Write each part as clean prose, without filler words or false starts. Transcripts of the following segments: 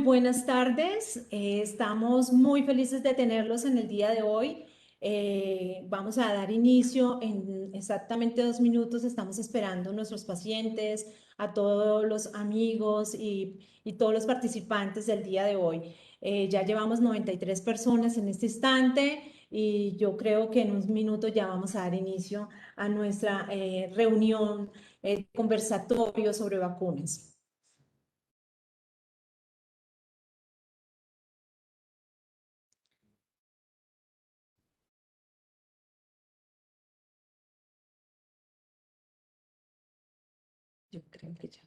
buenas tardes. Estamos muy felices de tenerlos en el día de hoy. Vamos a dar inicio en exactamente 2 minutos. Estamos esperando a nuestros pacientes, a todos los amigos y todos los participantes del día de hoy. Ya llevamos 93 personas en este instante y yo creo que en un minuto ya vamos a dar inicio a nuestra reunión, conversatorio sobre vacunas. Yo creo que ya.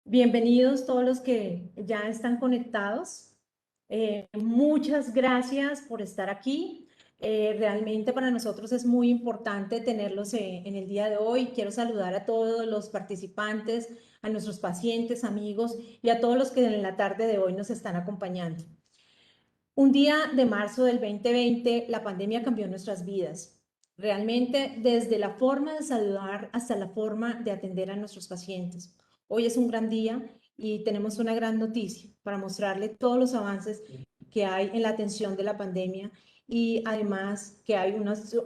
Bienvenidos todos los que ya están conectados. Muchas gracias por estar aquí. Realmente para nosotros es muy importante tenerlos en el día de hoy. Quiero saludar a todos los participantes, a nuestros pacientes, amigos y a todos los que en la tarde de hoy nos están acompañando. Un día de marzo del 2020, la pandemia cambió nuestras vidas. Realmente desde la forma de saludar hasta la forma de atender a nuestros pacientes. Hoy es un gran día y tenemos una gran noticia para mostrarle todos los avances que hay en la atención de la pandemia y además que hay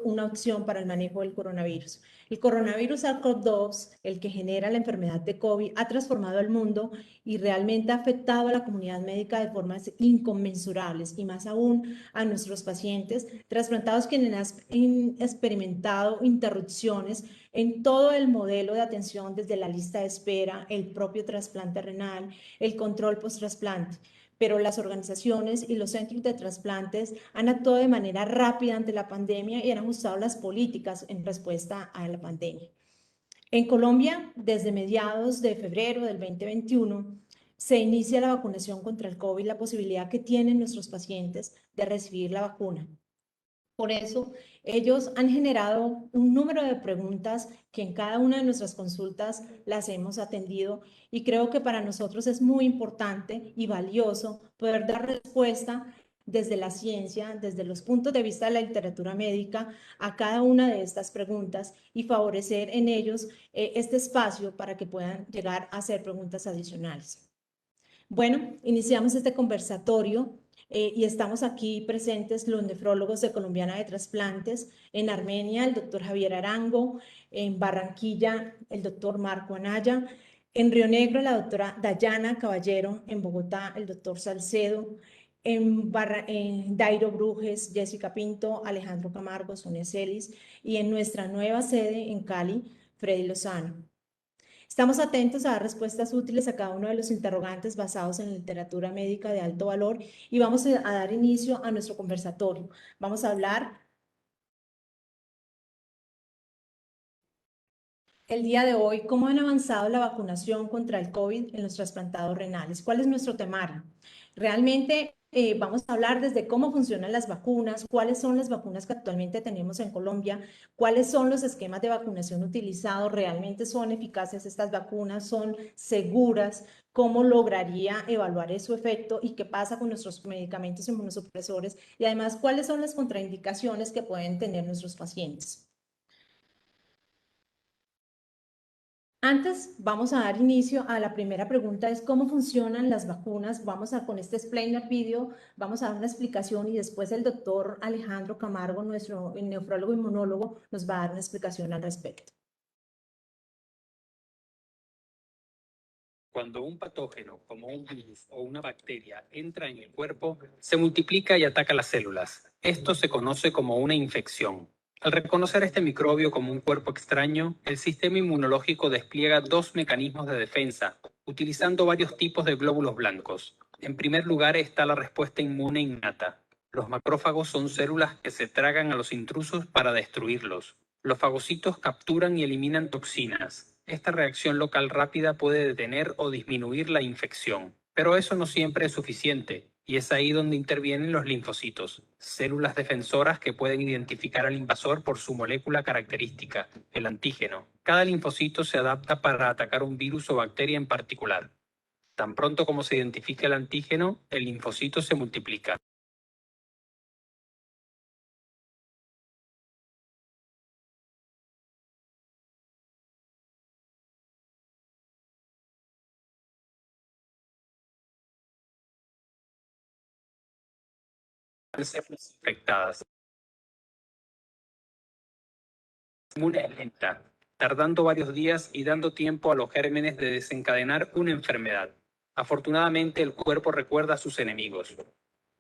una opción para el manejo del coronavirus. El coronavirus SARS-CoV-2, el que genera la enfermedad de COVID, ha transformado el mundo y realmente ha afectado a la comunidad médica de formas inconmensurables y más aún a nuestros pacientes trasplantados quienes han experimentado interrupciones en todo el modelo de atención desde la lista de espera, el propio trasplante renal, el control post-trasplante. Pero las organizaciones y los centros de trasplantes han actuado de manera rápida ante la pandemia y han ajustado las políticas en respuesta a la pandemia. En Colombia, desde mediados de febrero del 2021, se inicia la vacunación contra el COVID, la posibilidad que tienen nuestros pacientes de recibir la vacuna. Por eso, ellos han generado un número de preguntas que en cada una de nuestras consultas las hemos atendido y creo que para nosotros es muy importante y valioso poder dar respuesta desde la ciencia, desde los puntos de vista de la literatura médica, a cada una de estas preguntas y favorecer en ellos este espacio para que puedan llegar a hacer preguntas adicionales. Bueno, iniciamos este conversatorio y estamos aquí presentes los nefrólogos de Colombiana de Trasplantes, en Armenia el doctor Javier Arango, en Barranquilla el doctor Marco Anaya, en Río Negro la doctora Dayana Caballero, en Bogotá el doctor Salcedo, en Dairo Brujes, Jessica Pinto, Alejandro Camargo, Sonia Celis y en nuestra nueva sede en Cali, Freddy Lozano. Estamos atentos a dar respuestas útiles a cada uno de los interrogantes basados en literatura médica de alto valor y vamos a dar inicio a nuestro conversatorio. Vamos a hablar el día de hoy cómo han avanzado la vacunación contra el COVID en los trasplantados renales. ¿Cuál es nuestro temario? Realmente vamos a hablar desde cómo funcionan las vacunas, cuáles son las vacunas que actualmente tenemos en Colombia, cuáles son los esquemas de vacunación utilizados, realmente son eficaces estas vacunas, son seguras, cómo lograría evaluar su efecto y qué pasa con nuestros medicamentos inmunosupresores y además cuáles son las contraindicaciones que pueden tener nuestros pacientes. Antes, vamos a dar inicio a la primera pregunta, es cómo funcionan las vacunas. Vamos a, con este explainer video, vamos a dar una explicación y después el doctor Alejandro Camargo, nuestro nefrólogo inmunólogo, nos va a dar una explicación al respecto. Cuando un patógeno, como un virus o una bacteria, entra en el cuerpo, se multiplica y ataca las células. Esto se conoce como una infección. Al reconocer este microbio como un cuerpo extraño, el sistema inmunológico despliega dos mecanismos de defensa, utilizando varios tipos de glóbulos blancos. En primer lugar está la respuesta inmune innata. Los macrófagos son células que se tragan a los intrusos para destruirlos. Los fagocitos capturan y eliminan toxinas. Esta reacción local rápida puede detener o disminuir la infección, pero eso no siempre es suficiente, y es ahí donde intervienen los linfocitos, células defensoras que pueden identificar al invasor por su molécula característica, el antígeno. Cada linfocito se adapta para atacar un virus o bacteria en particular. Tan pronto como se identifica el antígeno, el linfocito se multiplica. células infectadas. Inmune es lenta, tardando varios días y dando tiempo a los gérmenes de desencadenar una enfermedad. Afortunadamente, el cuerpo recuerda a sus enemigos.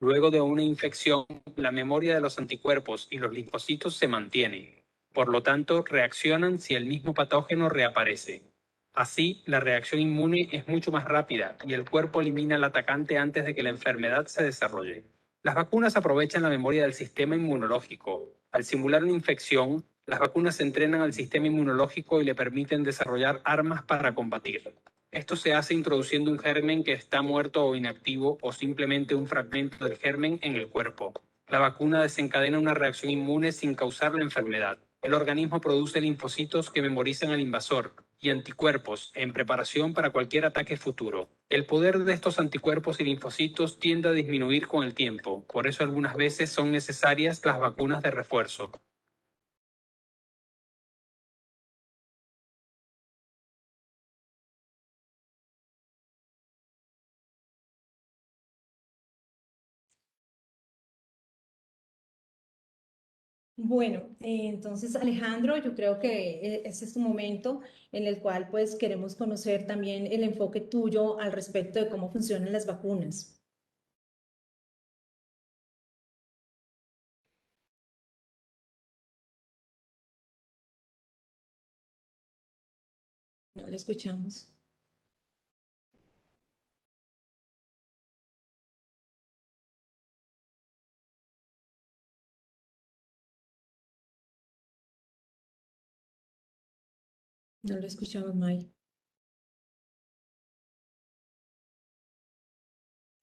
Luego de una infección, la memoria de los anticuerpos y los linfocitos se mantiene. Por lo tanto, reaccionan si el mismo patógeno reaparece. Así, la reacción inmune es mucho más rápida y el cuerpo elimina al atacante antes de que la enfermedad se desarrolle. Las vacunas aprovechan la memoria del sistema inmunológico. Al simular una infección, las vacunas entrenan al sistema inmunológico y le permiten desarrollar armas para combatir. Esto se hace introduciendo un germen que está muerto o inactivo o simplemente un fragmento del germen en el cuerpo. La vacuna desencadena una reacción inmune sin causar la enfermedad. El organismo produce linfocitos que memorizan al invasor y anticuerpos en preparación para cualquier ataque futuro. El poder de estos anticuerpos y linfocitos tiende a disminuir con el tiempo. Por eso algunas veces son necesarias las vacunas de refuerzo. Bueno, entonces Alejandro, yo creo que este es tu momento en el cual pues queremos conocer también el enfoque tuyo al respecto de cómo funcionan las vacunas. No lo escuchamos. No lo escuchamos, May.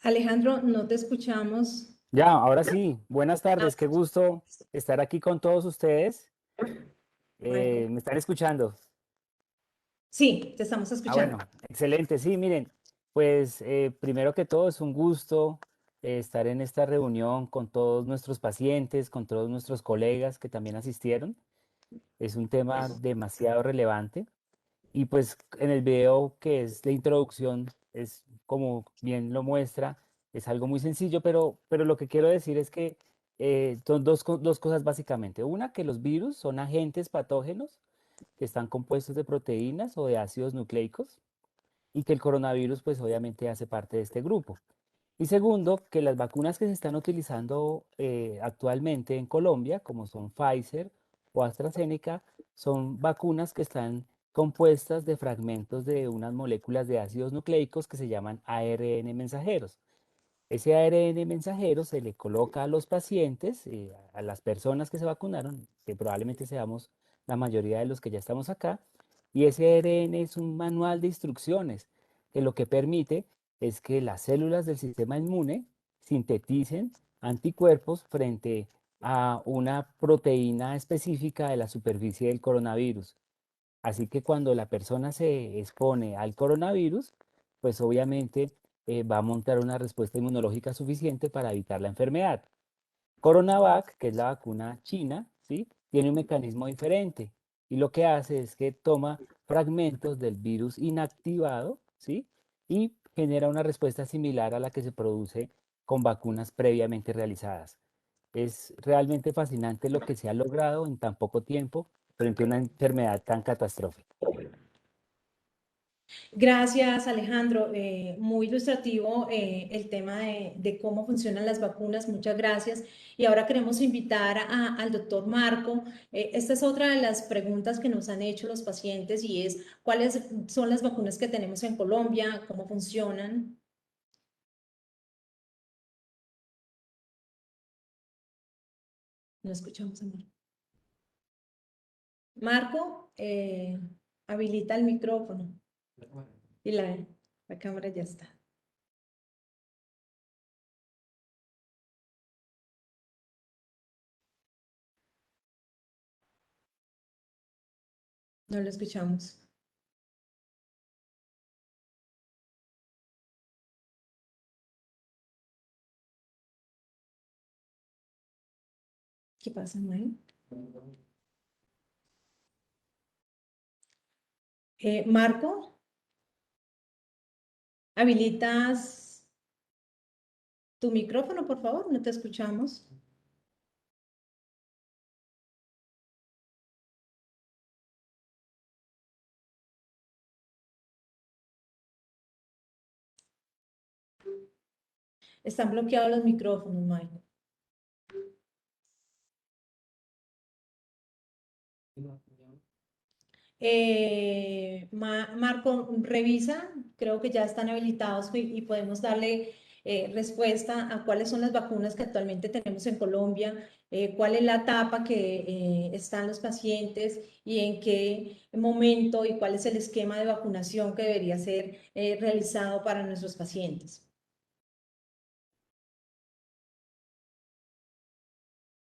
Alejandro, no te escuchamos. Ya, ahora sí, buenas Ah, tardes, qué gusto estar aquí con todos ustedes. Michael. ¿Me están escuchando? Sí, te estamos Ah, bueno, escuchando. excelente, sí, miren, pues primero que todo es un gusto estar en esta reunión con todos nuestros pacientes, con todos nuestros colegas que también asistieron. Es un tema demasiado relevante y pues en el video que es la introducción, es como bien lo muestra, es algo muy sencillo, pero lo que quiero decir es que son dos cosas básicamente. Una, que los virus son agentes patógenos que están compuestos de proteínas o de ácidos nucleicos y que el coronavirus pues obviamente hace parte de este grupo. Y segundo, que las vacunas que se están utilizando actualmente en Colombia, como son Pfizer o AstraZeneca, son vacunas que están compuestas de fragmentos de unas moléculas de ácidos nucleicos que se llaman ARN mensajeros. Ese ARN mensajero se le coloca a los pacientes, a las personas que se vacunaron, que probablemente seamos la mayoría de los que ya estamos acá, y ese ARN es un manual de instrucciones que lo que permite es que las células del sistema inmune sinteticen anticuerpos frente a una proteína específica de la superficie del coronavirus. Así que cuando la persona se expone al coronavirus, pues obviamente va a montar una respuesta inmunológica suficiente para evitar la enfermedad. CoronaVac, que es la vacuna china, ¿sí? Tiene un mecanismo diferente y lo que hace es que toma fragmentos del virus inactivado, ¿sí? Y genera una respuesta similar a la que se produce con vacunas previamente realizadas. Es realmente fascinante lo que se ha logrado en tan poco tiempo frente a una enfermedad tan catastrófica. Gracias, Alejandro. Muy ilustrativo el tema de cómo funcionan las vacunas. Muchas gracias. Y ahora queremos invitar al doctor Marco. Esta es otra de las preguntas que nos han hecho los pacientes y es, ¿cuáles son las vacunas que tenemos en Colombia? ¿Cómo funcionan? No escuchamos a Marco. Marco, habilita el micrófono y la cámara ya está. No lo escuchamos. ¿Qué pasa, May? Marco, habilitas Tu micrófono, por favor, no te escuchamos. Están bloqueados los micrófonos, Michael. Marco, revisa, creo que ya están habilitados y podemos darle respuesta a cuáles son las vacunas que actualmente tenemos en Colombia, cuál es la etapa que están los pacientes y en qué momento y cuál es el esquema de vacunación que debería ser realizado para nuestros pacientes.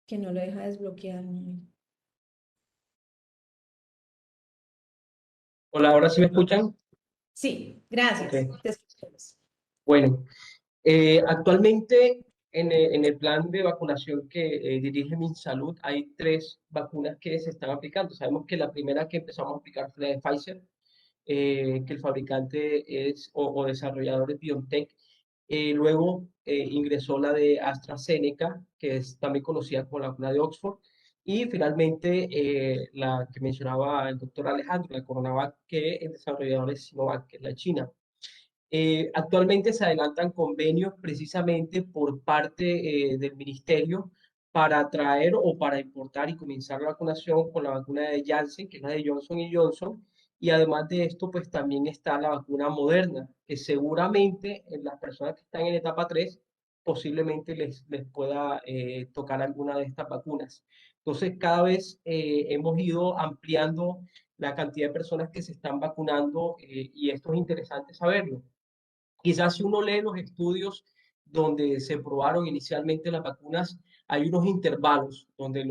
Que no lo deja desbloquear, ¿no? Hola, ¿ahora sí me escuchan? Sí, gracias. Ok. Te escuchamos. Bueno, actualmente en el plan de vacunación que dirige MinSalud hay 3 vacunas que se están aplicando. Sabemos que la primera que empezamos a aplicar fue la de Pfizer, que el fabricante es o desarrollador es BioNTech. Luego ingresó la de AstraZeneca, que es también conocida como la vacuna de Oxford. Y finalmente la que mencionaba el doctor Alejandro, la Coronavac, que el desarrollador es Sinovac, que es la China. Actualmente se adelantan convenios precisamente por parte del ministerio para traer o para importar y comenzar la vacunación con la vacuna de Janssen, que es la de Johnson y Johnson. Y además de esto, pues también está la vacuna Moderna, que seguramente en las personas que están en etapa 3 posiblemente les pueda tocar alguna de estas vacunas. Entonces, cada vez hemos ido ampliando la cantidad de personas que se están vacunando y esto es interesante saberlo. Quizás si uno lee los estudios donde se probaron inicialmente las vacunas, hay unos intervalos donde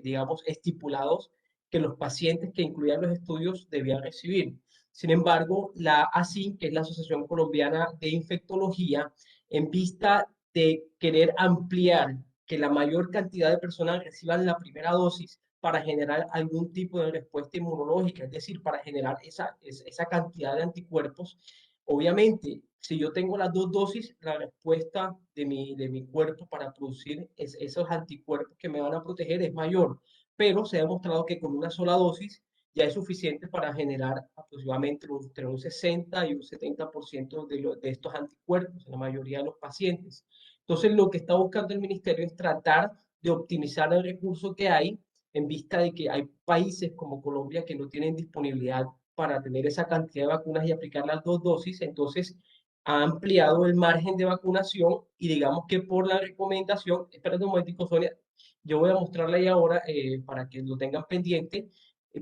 digamos, estipulados que los pacientes que incluían los estudios debían recibir. Sin embargo, la ASIN, que es la Asociación Colombiana de Infectología, en vista de querer ampliar que la mayor cantidad de personas reciban la primera dosis para generar algún tipo de respuesta inmunológica, es decir, para generar esa cantidad de anticuerpos. Obviamente, si yo tengo las 2 dosis, la respuesta de mi cuerpo para producir esos anticuerpos que me van a proteger es mayor, pero se ha demostrado que con una sola dosis ya es suficiente para generar aproximadamente entre un 60 y un 70% de estos anticuerpos en la mayoría de los pacientes. Entonces, lo que está buscando el ministerio es tratar de optimizar el recurso que hay en vista de que hay países como Colombia que no tienen disponibilidad para tener esa cantidad de vacunas y aplicar las 2 dosis, entonces ha ampliado el margen de vacunación y digamos que por la recomendación, espérate un momentico, Sonia, yo voy a mostrarle ahí ahora para que lo tengan pendiente,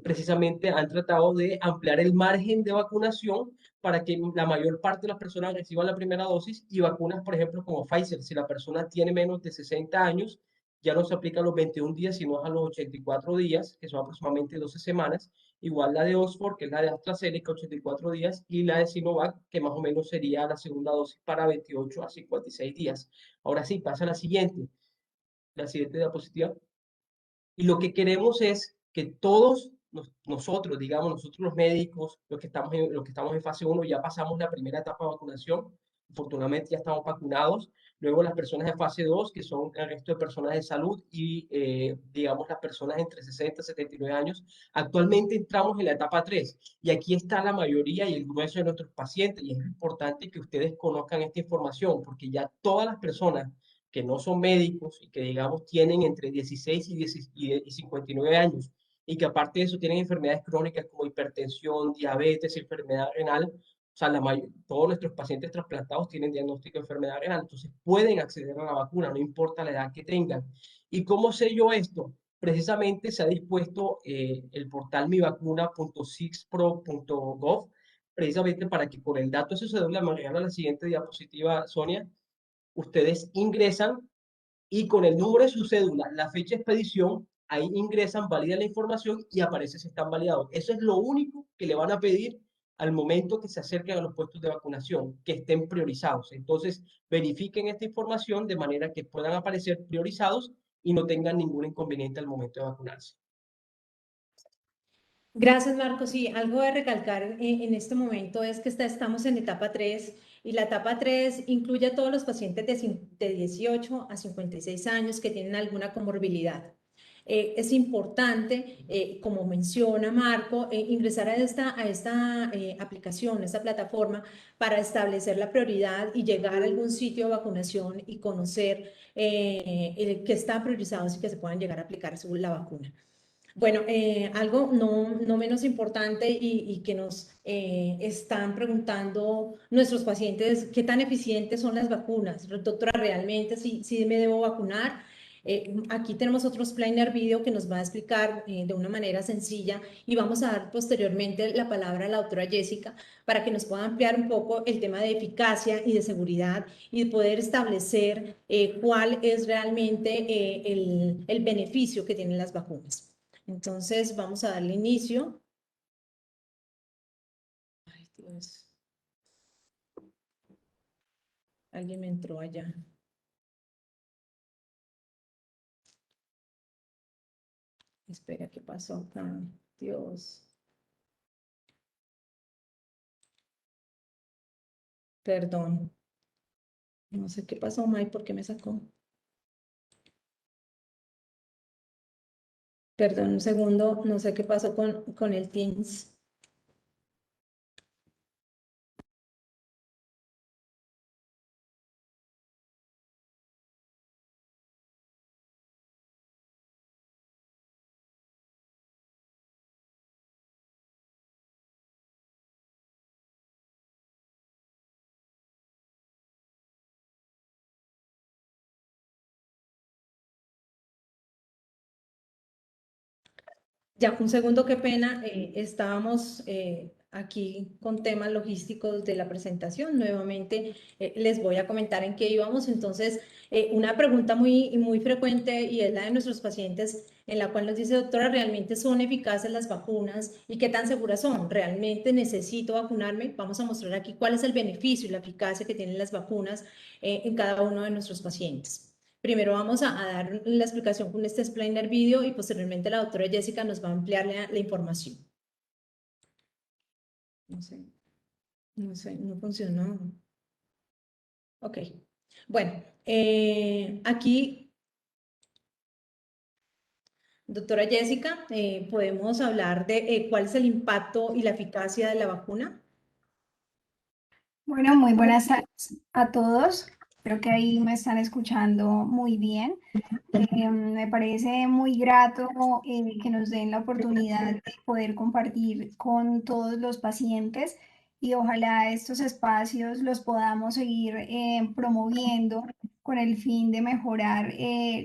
precisamente han tratado de ampliar el margen de vacunación para que la mayor parte de las personas reciban la primera dosis y vacunas, por ejemplo, como Pfizer, si la persona tiene menos de 60 años, ya no se aplica a los 21 días, sino a los 84 días, que son aproximadamente 12 semanas. Igual la de Oxford, que es la de AstraZeneca, 84 días, y la de Sinovac, que más o menos sería la segunda dosis para 28 a 56 días. Ahora sí, pasa la siguiente diapositiva. Y lo que queremos es que todos nosotros, digamos, nosotros los médicos, los que estamos en fase 1, ya pasamos la primera etapa de vacunación. Afortunadamente ya estamos vacunados. Luego las personas de fase 2, que son el resto de personas de salud y, digamos, las personas entre 60 y 79 años. Actualmente entramos en la etapa 3 y aquí está la mayoría y el grueso de nuestros pacientes y es importante que ustedes conozcan esta información porque ya todas las personas que no son médicos y que, digamos, tienen entre 16 y 59 años y que aparte de eso tienen enfermedades crónicas como hipertensión, diabetes, enfermedad renal, o sea, todos nuestros pacientes trasplantados tienen diagnóstico de enfermedad renal, entonces pueden acceder a la vacuna, no importa la edad que tengan. ¿Y cómo sé yo esto? Precisamente se ha dispuesto el portal mivacuna.sixpro.gov, precisamente para que con el dato de su cédula, me regala la siguiente diapositiva, Sonia, ustedes ingresan y con el número de su cédula, la fecha de expedición, ahí ingresan, validan la información y aparece si están validados. Eso es lo único que le van a pedir al momento que se acerquen a los puestos de vacunación, que estén priorizados. Entonces, verifiquen esta información de manera que puedan aparecer priorizados y no tengan ningún inconveniente al momento de vacunarse. Gracias, Marcos. Sí, algo de recalcar en este momento es que estamos en etapa 3 Y la etapa 3 incluye a todos los pacientes de 18 a 56 años que tienen alguna comorbilidad. Es importante, como menciona Marco, ingresar a esta aplicación, a esta plataforma, para establecer la prioridad y llegar a algún sitio de vacunación y conocer que están priorizados y que se puedan llegar a aplicar la vacuna. Bueno, algo no menos importante y que nos están preguntando nuestros pacientes, ¿qué tan eficientes son las vacunas? Doctora, ¿realmente sí me debo vacunar? Aquí tenemos otro explainer video que nos va a explicar de una manera sencilla, y vamos a dar posteriormente la palabra a la doctora Jessica para que nos pueda ampliar un poco el tema de eficacia y de seguridad y de poder establecer cuál es realmente el beneficio que tienen las vacunas. Entonces vamos a darle inicio. Ay, Dios. Alguien me entró allá. Espera, ¿qué pasó acá? Dios. Perdón. No sé qué pasó, Mike, ¿por qué me sacó? Perdón, un segundo, no sé qué pasó con el Teams. Ya, un segundo, qué pena. Estábamos aquí con temas logísticos de la presentación. Nuevamente les voy a comentar en qué íbamos. Entonces, una pregunta muy frecuente, y es la de nuestros pacientes, en la cual nos dice: doctora, ¿realmente son eficaces las vacunas y qué tan seguras son? ¿Realmente necesito vacunarme? Vamos a mostrar aquí cuál es el beneficio y la eficacia que tienen las vacunas en cada uno de nuestros pacientes. Primero vamos a dar la explicación con este explainer video y posteriormente la doctora Jessica nos va a ampliar la información. No funcionó. Ok. Bueno, aquí, doctora Jessica, podemos hablar de cuál es el impacto y la eficacia de la vacuna. Bueno, muy buenas tardes a todos. Creo que ahí me están escuchando muy bien. Me parece muy grato que nos den la oportunidad de poder compartir con todos los pacientes, y ojalá estos espacios los podamos seguir promoviendo con el fin de mejorar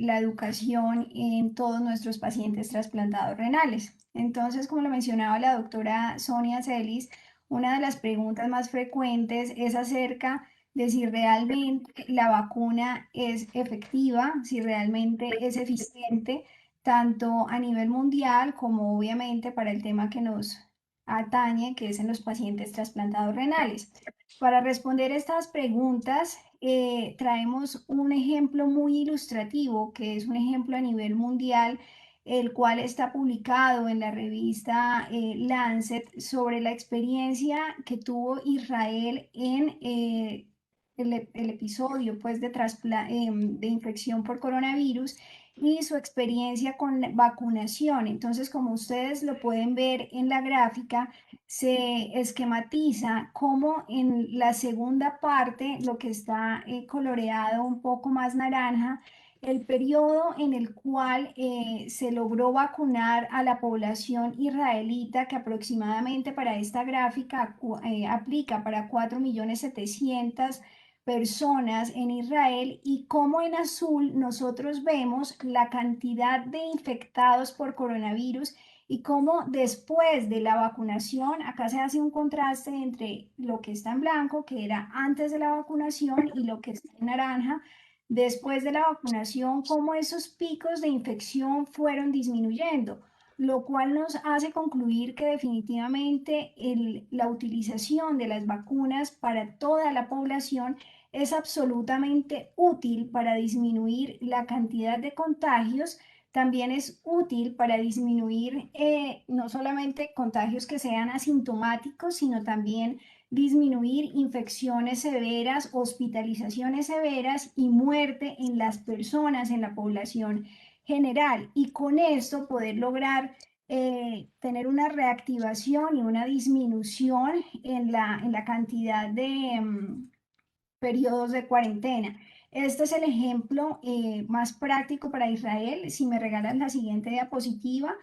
la educación en todos nuestros pacientes trasplantados renales. Entonces, como lo mencionaba la doctora Sonia Celis, una de las preguntas más frecuentes es acerca de si realmente la vacuna es efectiva, si realmente es eficiente, tanto a nivel mundial como obviamente para el tema que nos atañe, que es en los pacientes trasplantados renales. Para responder estas preguntas, traemos un ejemplo muy ilustrativo, que es un ejemplo a nivel mundial, el cual está publicado en la revista Lancet, sobre la experiencia que tuvo Israel en el episodio pues, de infección por coronavirus y su experiencia con vacunación. Entonces, como ustedes lo pueden ver en la gráfica, se esquematiza cómo en la segunda parte, lo que está coloreado un poco más naranja, el periodo en el cual se logró vacunar a la población israelita, que aproximadamente para esta gráfica aplica para 4.700.000 personas en Israel, y cómo en azul nosotros vemos la cantidad de infectados por coronavirus, y cómo después de la vacunación, acá se hace un contraste entre lo que está en blanco, que era antes de la vacunación, y lo que está en naranja, después de la vacunación, cómo esos picos de infección fueron disminuyendo, lo cual nos hace concluir que definitivamente la utilización de las vacunas para toda la población es absolutamente útil para disminuir la cantidad de contagios. También es útil para disminuir no solamente contagios que sean asintomáticos, sino también disminuir infecciones severas, hospitalizaciones severas y muerte en las personas, en la población general. Y con esto poder lograr tener una reactivación y una disminución en la cantidad de periodos de cuarentena. Este es el ejemplo más práctico para Israel. Si me regalan la siguiente diapositiva.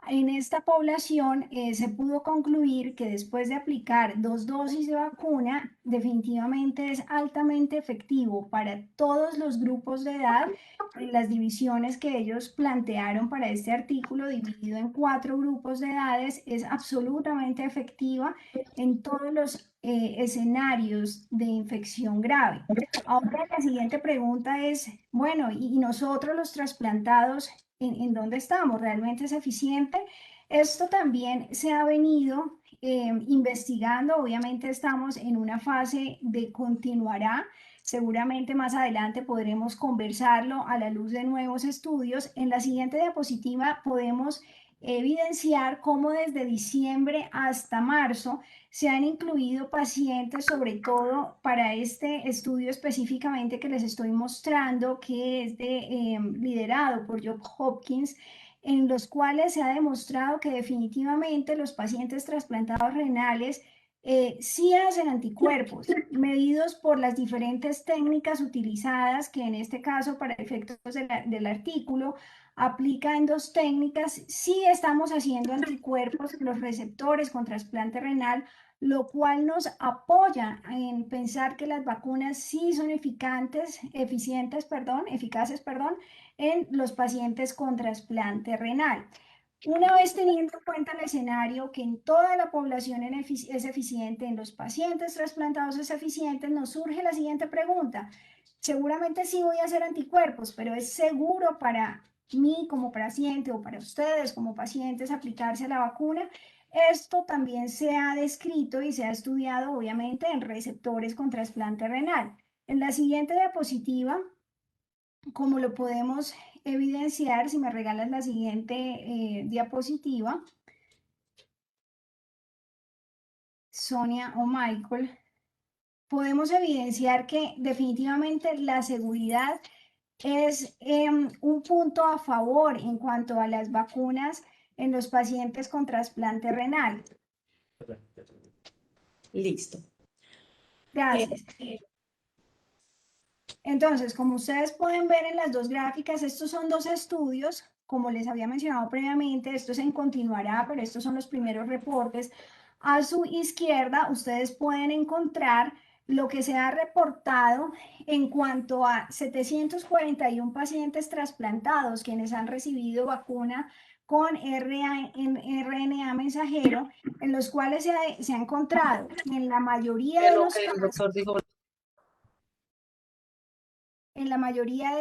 En esta población se pudo concluir que después de aplicar 2 dosis de vacuna, definitivamente es altamente efectivo para todos los grupos de edad. En las divisiones que ellos plantearon para este artículo, dividido en 4 grupos de edades, es absolutamente efectiva en todos los escenarios de infección grave. Ahora la siguiente pregunta es, bueno, ¿y nosotros los trasplantados en dónde estamos? ¿Realmente es eficiente? Esto también se ha venido investigando. Obviamente estamos en una fase de continuará. Seguramente más adelante podremos conversarlo a la luz de nuevos estudios. En la siguiente diapositiva podemos evidenciar cómo desde diciembre hasta marzo se han incluido pacientes, sobre todo para este estudio específicamente que les estoy mostrando, que es liderado por Johns Hopkins, en los cuales se ha demostrado que definitivamente los pacientes trasplantados renales sí hacen anticuerpos, medidos por las diferentes técnicas utilizadas, que en este caso para efectos del artículo aplica en 2 técnicas. Sí estamos haciendo anticuerpos en los receptores con trasplante renal, lo cual nos apoya en pensar que las vacunas sí son eficaces, en los pacientes con trasplante renal. Una vez teniendo en cuenta el escenario que en toda la población es eficiente, en los pacientes trasplantados es eficiente, nos surge la siguiente pregunta. Seguramente sí voy a hacer anticuerpos, pero ¿es seguro para mí como paciente o para ustedes como pacientes aplicarse la vacuna? Esto también se ha descrito y se ha estudiado obviamente en receptores con trasplante renal. En la siguiente diapositiva, como lo podemos evidenciar, si me regalas la siguiente diapositiva, Sonia o Michael, podemos evidenciar que definitivamente la seguridad es un punto a favor en cuanto a las vacunas en los pacientes con trasplante renal. Listo. Gracias. Entonces, como ustedes pueden ver en las 2 gráficas, estos son 2 estudios. Como les había mencionado previamente, esto se continuará, pero estos son los primeros reportes. A su izquierda, ustedes pueden encontrar lo que se ha reportado en cuanto a 741 pacientes trasplantados, quienes han recibido vacuna con RNA mensajero, en los cuales se ha encontrado en la mayoría de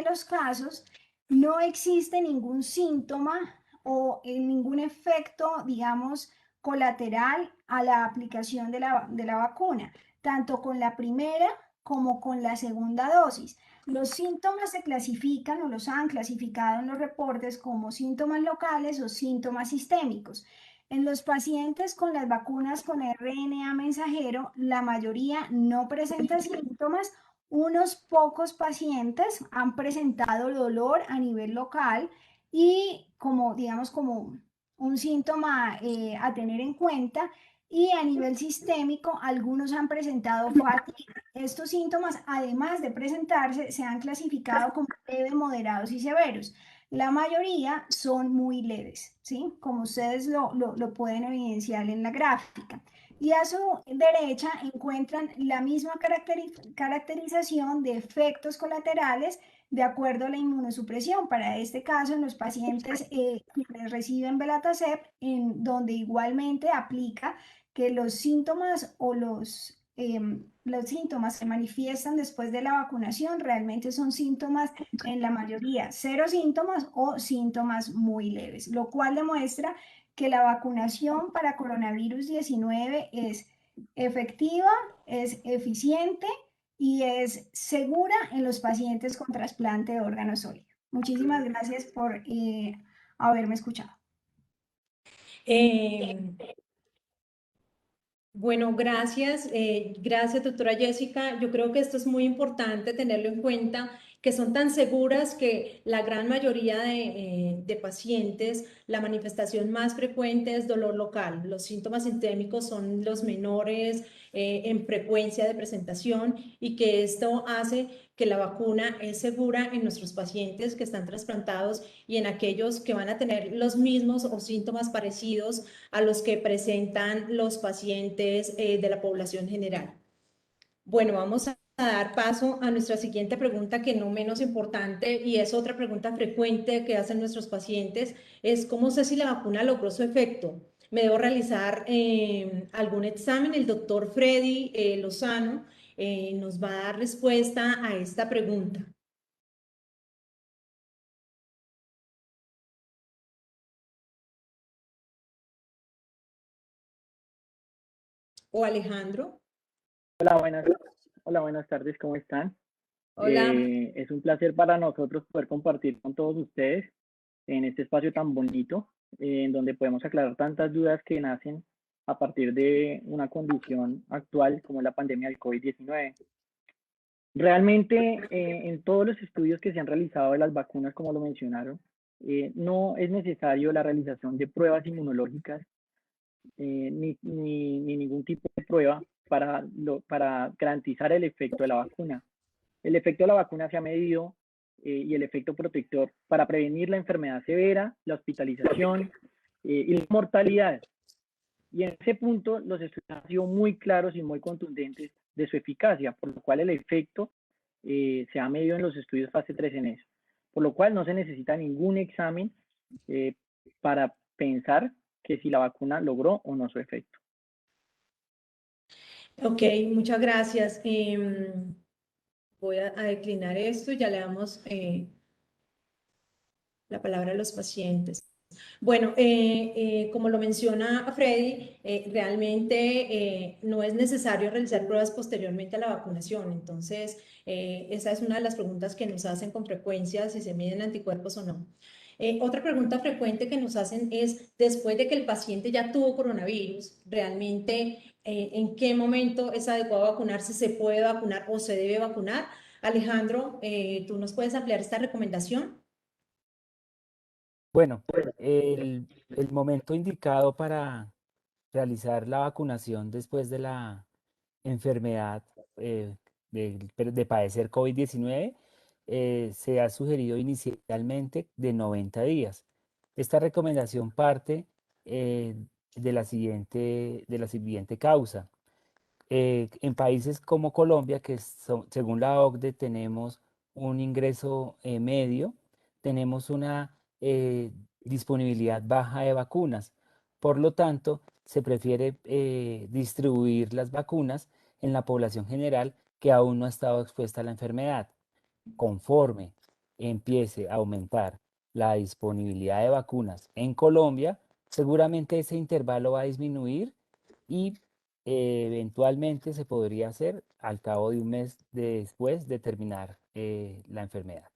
los casos, no existe ningún síntoma o ningún efecto, digamos, colateral a la aplicación de la vacuna, tanto con la primera como con la segunda dosis. Los síntomas se clasifican o los han clasificado en los reportes como síntomas locales o síntomas sistémicos. En los pacientes con las vacunas con RNA mensajero, la mayoría no presenta síntomas. Unos pocos pacientes han presentado dolor a nivel local y como, digamos, como un síntoma a tener en cuenta, y a nivel sistémico algunos han presentado fatiga. Estos síntomas, además de presentarse, se han clasificado como leves, moderados y severos. La mayoría son muy leves, ¿sí? Como ustedes lo pueden evidenciar en la gráfica. Y a su derecha encuentran la misma caracterización de efectos colaterales de acuerdo a la inmunosupresión. Para este caso, en los pacientes que reciben Belatacept, en donde igualmente aplica que los síntomas o los síntomas se manifiestan después de la vacunación realmente son síntomas, en la mayoría, 0 síntomas o síntomas muy leves, lo cual demuestra que la vacunación para coronavirus 19 es efectiva, es eficiente y es segura en los pacientes con trasplante de órgano sólido. Muchísimas gracias por haberme escuchado. Bueno, gracias, doctora Jessica. Yo creo que esto es muy importante tenerlo en cuenta, que son tan seguras que la gran mayoría de pacientes, la manifestación más frecuente es dolor local. Los síntomas sistémicos son los menores en frecuencia de presentación y que esto hace que la vacuna es segura en nuestros pacientes que están trasplantados y en aquellos que van a tener los mismos o síntomas parecidos a los que presentan los pacientes de la población general. Bueno, vamos a dar paso a nuestra siguiente pregunta, que no menos importante, y es otra pregunta frecuente que hacen nuestros pacientes, es ¿cómo sé si la vacuna logró su efecto? ¿Me debo realizar algún examen? El doctor Freddy Lozano nos va a dar respuesta a esta pregunta. ¿O Alejandro? Hola, buenas tardes, ¿cómo están? Hola. Es un placer para nosotros poder compartir con todos ustedes en este espacio tan bonito, en donde podemos aclarar tantas dudas que nacen a partir de una condición actual como la pandemia del COVID-19. Realmente, en todos los estudios que se han realizado de las vacunas, como lo mencionaron, no es necesario la realización de pruebas inmunológicas ni ningún tipo de prueba para garantizar el efecto de la vacuna. El efecto de la vacuna se ha medido y el efecto protector para prevenir la enfermedad severa, la hospitalización y la mortalidad. Y en ese punto los estudios han sido muy claros y muy contundentes de su eficacia, por lo cual el efecto se ha medido en los estudios fase 3 en eso. Por lo cual no se necesita ningún examen para pensar que si la vacuna logró o no su efecto. Ok, muchas gracias. Voy a declinar esto y ya le damos la palabra a los pacientes. Bueno, como lo menciona Freddy, realmente no es necesario realizar pruebas posteriormente a la vacunación. Entonces, esa es una de las preguntas que nos hacen con frecuencia, si se miden anticuerpos o no. Otra pregunta frecuente que nos hacen es, después de que el paciente ya tuvo coronavirus, ¿realmente en qué momento es adecuado vacunarse? ¿Se puede vacunar o se debe vacunar? Alejandro, ¿tú nos puedes ampliar esta recomendación? Bueno, el momento indicado para realizar la vacunación después de la enfermedad de padecer COVID-19 se ha sugerido inicialmente de 90 días. Esta recomendación parte de la siguiente causa. En países como Colombia, según la OCDE tenemos un ingreso medio, tenemos una disponibilidad baja de vacunas. Por lo tanto, se prefiere distribuir las vacunas en la población general que aún no ha estado expuesta a la enfermedad. Conforme empiece a aumentar la disponibilidad de vacunas en Colombia, seguramente ese intervalo va a disminuir y eventualmente se podría hacer al cabo de un mes después de terminar la enfermedad.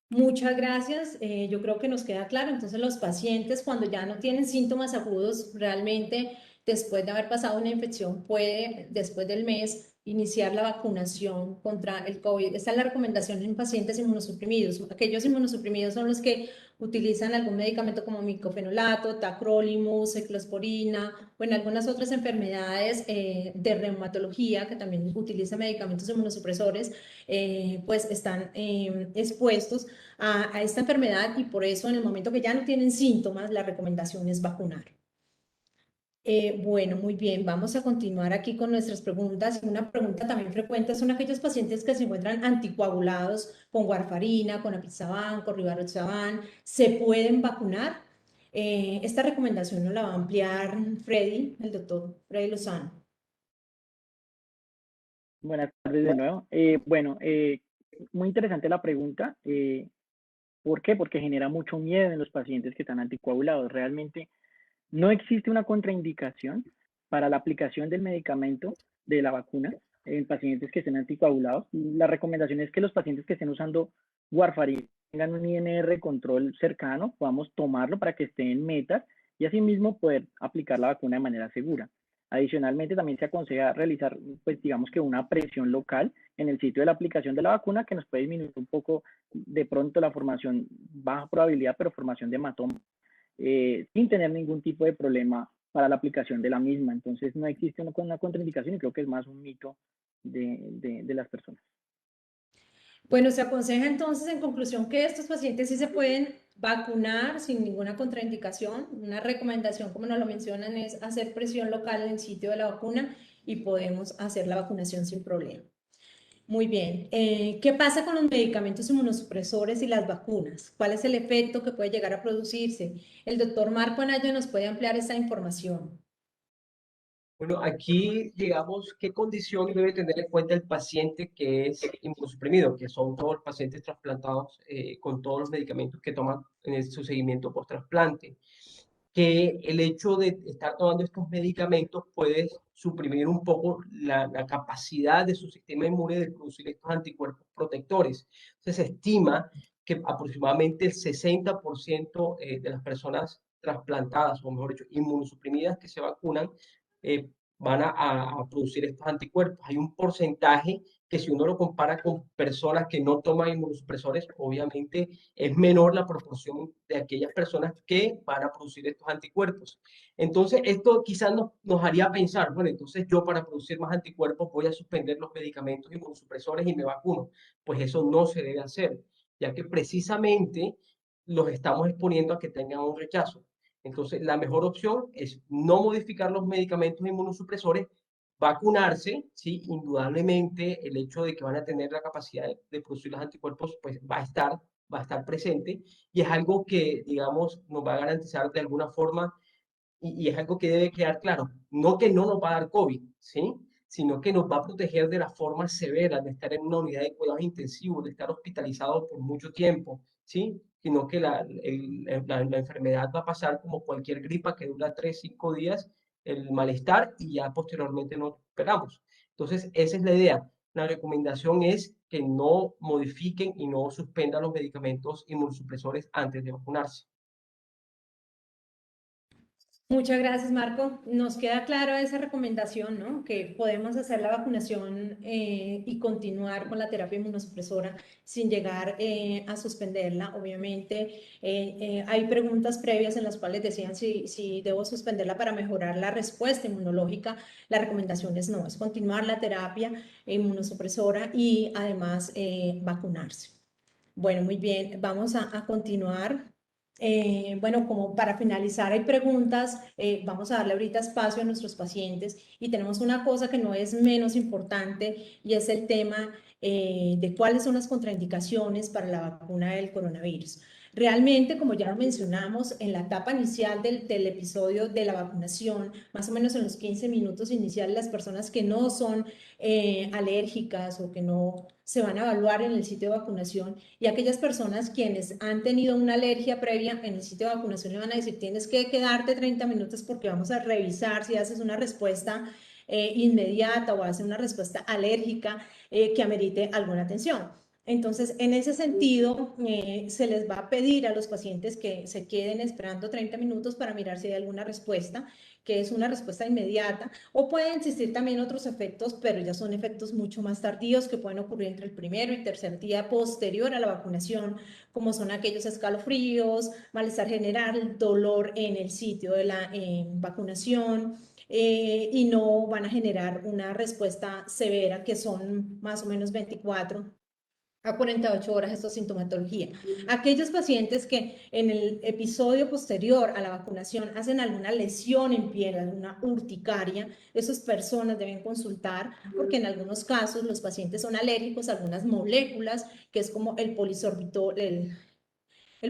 Muchas gracias. Yo creo que nos queda claro. Entonces, los pacientes cuando ya no tienen síntomas agudos, realmente después de haber pasado una infección, puede, después del mes, iniciar la vacunación contra el COVID. Esta es la recomendación en pacientes inmunosuprimidos. Aquellos inmunosuprimidos son los que utilizan algún medicamento como micofenolato, tacrolimus, ciclosporina o en algunas otras enfermedades de reumatología que también utilizan medicamentos inmunosupresores, pues están expuestos a esta enfermedad y por eso en el momento que ya no tienen síntomas, la recomendación es vacunar. Bueno, muy bien, vamos a continuar aquí con nuestras preguntas. Una pregunta también frecuente son aquellos pacientes que se encuentran anticoagulados con warfarina, con apixaban, con rivaroxaban. ¿Se pueden vacunar? Esta recomendación nos la va a ampliar Freddy, el doctor Freddy Lozano. Buenas tardes de nuevo. Muy interesante la pregunta. ¿Por qué? Porque genera mucho miedo en los pacientes que están anticoagulados. Realmente no existe una contraindicación para la aplicación del medicamento de la vacuna en pacientes que estén anticoagulados. La recomendación es que los pacientes que estén usando warfarina tengan un INR control cercano, podamos tomarlo para que esté en metas y asimismo poder aplicar la vacuna de manera segura. Adicionalmente, también se aconseja realizar, pues digamos que una presión local en el sitio de la aplicación de la vacuna, que nos puede disminuir un poco de pronto la formación, baja probabilidad, pero formación de hematoma, sin tener ningún tipo de problema para la aplicación de la misma. Entonces no existe una contraindicación y creo que es más un mito de las personas. Bueno, se aconseja entonces en conclusión que estos pacientes sí se pueden vacunar sin ninguna contraindicación. Una recomendación, como nos lo mencionan, es hacer presión local en el sitio de la vacuna y podemos hacer la vacunación sin problema. Muy bien. ¿Qué pasa con los medicamentos inmunosupresores y las vacunas? ¿Cuál es el efecto que puede llegar a producirse? El doctor Marco Anaya nos puede ampliar esta información. Bueno, aquí, digamos, qué condición debe tener en cuenta el paciente que es inmunosuprimido, que son todos los pacientes trasplantados con todos los medicamentos que toman en su seguimiento post-trasplante. Que el hecho de estar tomando estos medicamentos puede suprimir un poco la capacidad de su sistema inmune de producir estos anticuerpos protectores. Entonces se estima que aproximadamente el 60% de las personas trasplantadas, o mejor dicho, inmunosuprimidas que se vacunan, van a producir estos anticuerpos. Hay un porcentaje que si uno lo compara con personas que no toman inmunosupresores, obviamente es menor la proporción de aquellas personas que van a producir estos anticuerpos. Entonces, esto quizás nos haría pensar, bueno, entonces yo para producir más anticuerpos voy a suspender los medicamentos inmunosupresores y me vacuno. Pues eso no se debe hacer, ya que precisamente los estamos exponiendo a que tengan un rechazo. Entonces, la mejor opción es no modificar los medicamentos inmunosupresores, vacunarse, ¿sí? Indudablemente el hecho de que van a tener la capacidad de producir los anticuerpos, pues va a estar presente y es algo que, digamos, nos va a garantizar de alguna forma y es algo que debe quedar claro, no que no nos va a dar COVID, ¿sí? Sino que nos va a proteger de las formas severas, de estar en una unidad de cuidados intensivos, de estar hospitalizado por mucho tiempo, ¿sí? Sino que la enfermedad va a pasar como cualquier gripa que dura 3, 5 días, el malestar y ya posteriormente nos esperamos. Entonces, esa es la idea. La recomendación es que no modifiquen y no suspendan los medicamentos inmunosupresores antes de vacunarse. Muchas gracias, Marco. Nos queda claro esa recomendación, ¿no? Que podemos hacer la vacunación y continuar con la terapia inmunosupresora sin llegar a suspenderla. Obviamente, hay preguntas previas en las cuales decían si debo suspenderla para mejorar la respuesta inmunológica. La recomendación es no, es continuar la terapia inmunosupresora y además vacunarse. Bueno, muy bien, vamos a continuar. Bueno, como para finalizar, hay preguntas, vamos a darle ahorita espacio a nuestros pacientes y tenemos una cosa que no es menos importante y es el tema de cuáles son las contraindicaciones para la vacuna del coronavirus. Realmente, como ya lo mencionamos en la etapa inicial del episodio de la vacunación, más o menos en los 15 minutos iniciales, las personas que no son alérgicas o que no se van a evaluar en el sitio de vacunación y aquellas personas quienes han tenido una alergia previa en el sitio de vacunación le van a decir tienes que quedarte 30 minutos porque vamos a revisar si haces una respuesta inmediata o haces una respuesta alérgica que amerite alguna atención. Entonces, en ese sentido, se les va a pedir a los pacientes que se queden esperando 30 minutos para mirar si hay alguna respuesta, que es una respuesta inmediata, o pueden existir también otros efectos, pero ya son efectos mucho más tardíos que pueden ocurrir entre el primero y tercer día posterior a la vacunación, como son aquellos escalofríos, malestar general, dolor en el sitio de la vacunación, y no van a generar una respuesta severa, que son más o menos 24 a 48 horas esta sintomatología. Aquellos pacientes que en el episodio posterior a la vacunación hacen alguna lesión en piel, alguna urticaria, esas personas deben consultar porque en algunos casos los pacientes son alérgicos a algunas moléculas, que es como el